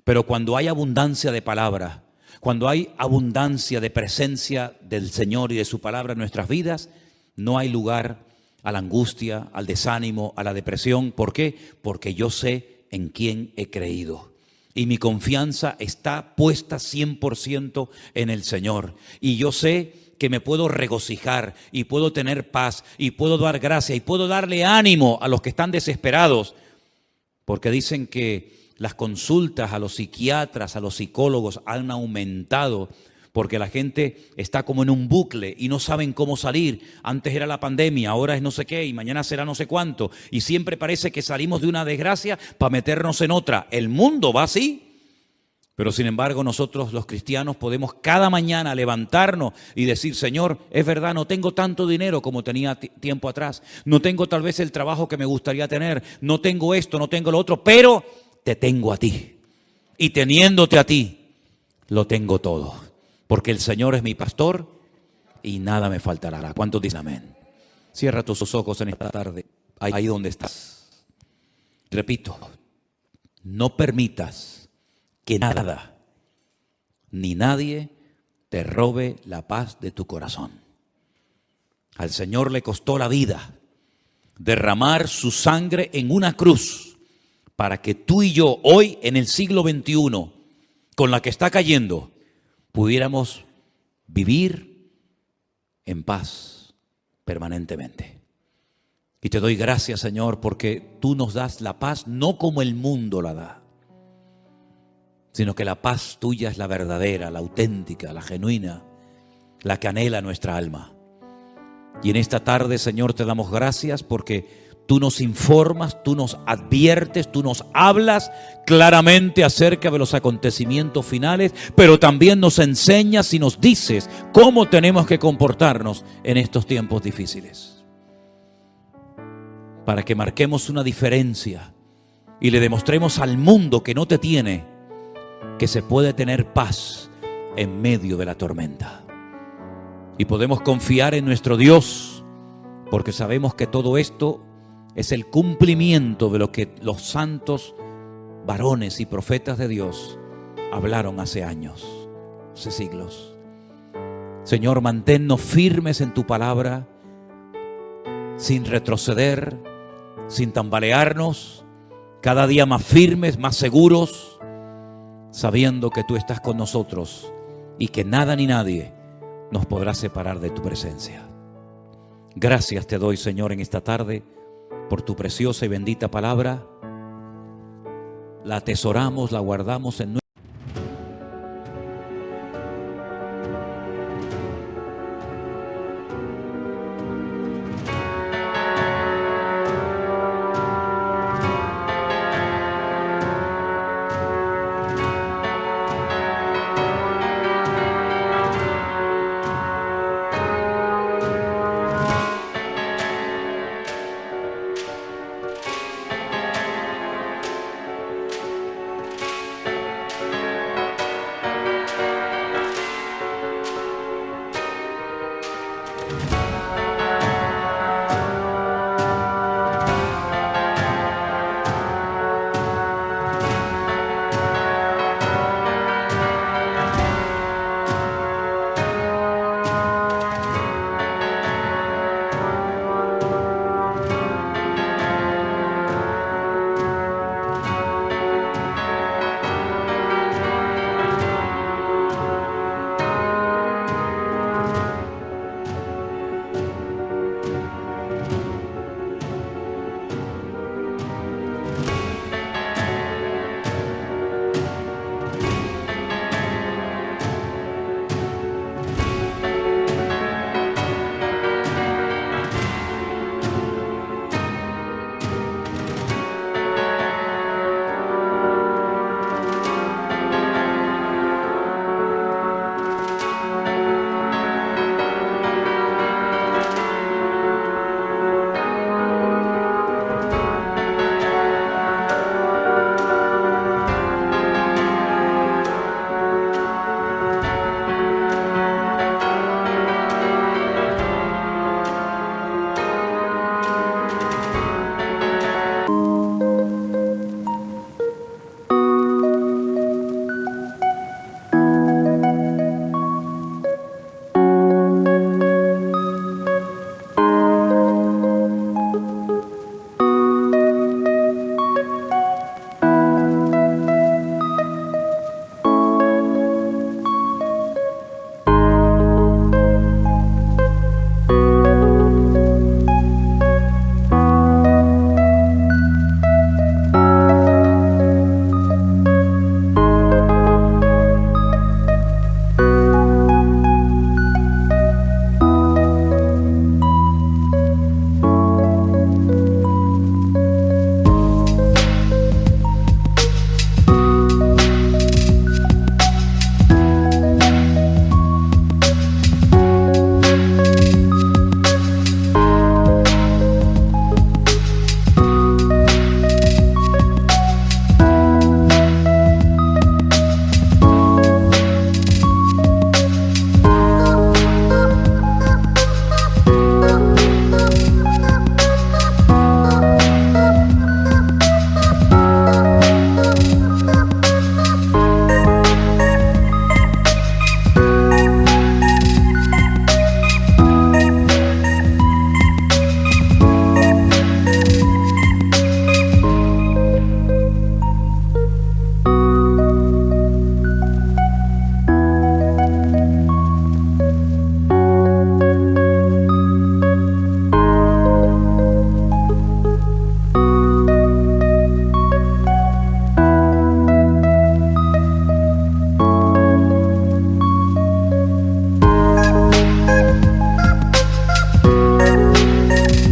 Pero cuando hay abundancia de palabra, cuando hay abundancia de presencia del Señor y de su palabra en nuestras vidas, no hay lugar a la angustia, al desánimo, a la depresión. ¿Por qué? Porque yo sé en quién he creído. Y mi confianza está puesta 100% en el Señor. Y yo sé que me puedo regocijar y puedo tener paz y puedo dar gracia y puedo darle ánimo a los que están desesperados. Porque dicen que las consultas a los psiquiatras, a los psicólogos han aumentado. Porque la gente está como en un bucle y no saben cómo salir. Antes era la pandemia, ahora es no sé qué y mañana será no sé cuánto. Y siempre parece que salimos de una desgracia para meternos en otra. El mundo va así. Pero sin embargo nosotros los cristianos podemos cada mañana levantarnos y decir, Señor, es verdad, no tengo tanto dinero como tenía tiempo atrás. No tengo tal vez el trabajo que me gustaría tener. No tengo esto, no tengo lo otro, pero te tengo a ti. Y teniéndote a ti, lo tengo todo. Porque el Señor es mi pastor y nada me faltará. ¿Cuántos dicen amén? Cierra tus ojos en esta tarde, ahí donde estás. Repito, no permitas que nada ni nadie te robe la paz de tu corazón. Al Señor le costó la vida derramar su sangre en una cruz para que tú y yo hoy en el siglo XXI, con la que está cayendo, pudiéramos vivir en paz permanentemente. Y te doy gracias, Señor, porque tú nos das la paz no como el mundo la da, sino que la paz tuya es la verdadera, la auténtica, la genuina, la que anhela nuestra alma. Y en esta tarde, Señor, te damos gracias porque tú nos informas, tú nos adviertes, tú nos hablas claramente acerca de los acontecimientos finales, pero también nos enseñas y nos dices cómo tenemos que comportarnos en estos tiempos difíciles. Para que marquemos una diferencia y le demostremos al mundo que no te tiene, que se puede tener paz en medio de la tormenta. Y podemos confiar en nuestro Dios, porque sabemos que todo esto es el cumplimiento de lo que los santos varones y profetas de Dios hablaron hace años, hace siglos. Señor, manténnos firmes en tu palabra, sin retroceder, sin tambalearnos, cada día más firmes, más seguros, sabiendo que tú estás con nosotros y que nada ni nadie nos podrá separar de tu presencia. Gracias te doy, Señor, en esta tarde por tu preciosa y bendita palabra. La atesoramos, la guardamos en nuestro